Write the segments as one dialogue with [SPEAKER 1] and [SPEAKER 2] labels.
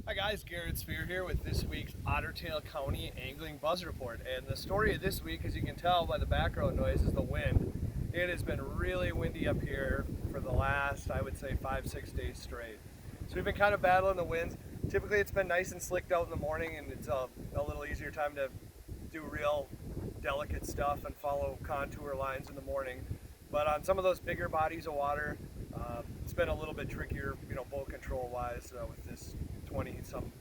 [SPEAKER 1] Hi guys, Garrett Spear here with this week's Ottertail County Angling Buzz Report. And the story of this week, as you can tell by the background noise, is the wind. It has been really windy up here for the last, I would say, 5-6 days straight. So we've been kind of battling the winds. Typically it's been nice and slicked out in the morning, and it's a little easier time to do real delicate stuff and follow contour lines in the morning. But on some of those bigger bodies of water, it's been a little bit trickier, boat control wise, with this 20-some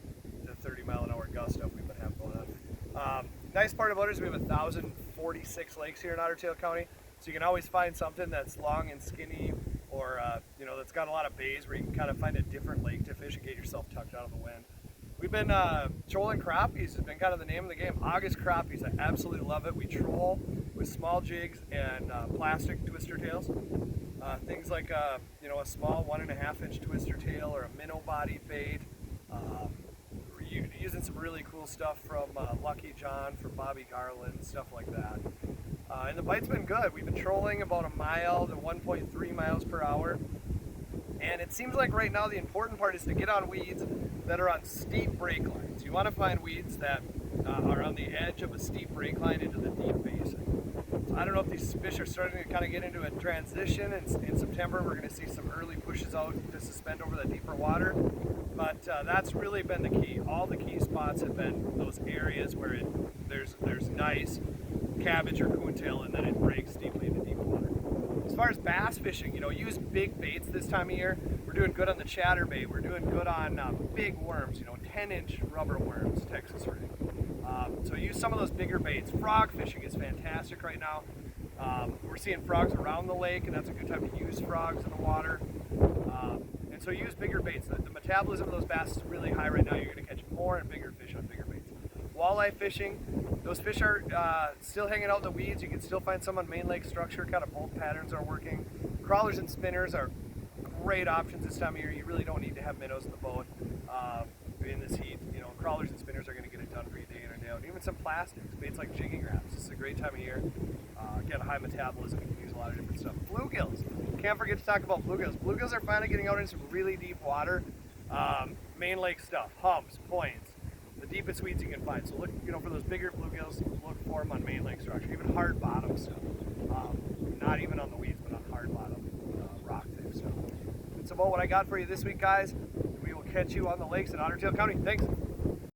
[SPEAKER 1] to 30-mile-an-hour gust stuff we've been having going on. Nice part about it is we have 1,046 lakes here in Ottertail County, so you can always find something that's long and skinny, or that's got a lot of bays where you can kind of find a different lake to fish and get yourself tucked out of the wind. We've been trolling crappies. Has been kind of the name of the game. August crappies. I absolutely love it. We troll with small jigs and plastic twister tails. Things like a small 1.5-inch twister tail or a minnow body bait. We're using some really cool stuff from Lucky John, from Bobby Garland, stuff like that. And the bite's been good. We've been trolling about 1 mile to 1.3 miles per hour. And it seems like right now the important part is to get on weeds that are on steep break lines. You want to find weeds that are on the edge of a steep break line into the deep basin. So I don't know if these fish are starting to kind of get into a transition. In September we're going to see some early pushes out to suspend over the deeper water. But that's really been the key. All the key spots have been those areas where there's nice cabbage or coontail and then it breaks deeply into deep water. As far as bass fishing, use big baits this time of year. We're doing good on the chatterbait. We're doing good on big worms, 10-inch rubber worms, Texas rig. So use some of those bigger baits. Frog fishing is fantastic right now. We're seeing frogs around the lake, and that's a good time to use frogs in the water. And so use bigger baits. The metabolism of those bass is really high right now. You're going to catch more and bigger fish on bigger baits. Walleye fishing, those fish are still hanging out in the weeds. You can still find some on main lake structure. Kind of both patterns are working. Crawlers and spinners are great options this time of year. You really don't need to have minnows in the boat in this heat. Crawlers and spinners are going to get it done for you day in and day out. Even some plastics, baits like jigging wraps. This is a great time of year. Again, high metabolism. You can use a lot of different stuff. Bluegills. Can't forget to talk about bluegills. Bluegills are finally getting out into some really deep water. Main lake stuff, humps, points, the deepest weeds you can find. So look, for those bigger bluegills, look for them on main lake structure. Even hard bottom stuff. Not even on the weeds, but on hard bottom rock type stuff. That's about what I got for you this week, guys. We will catch you on the lakes in Ottertail County. Thanks.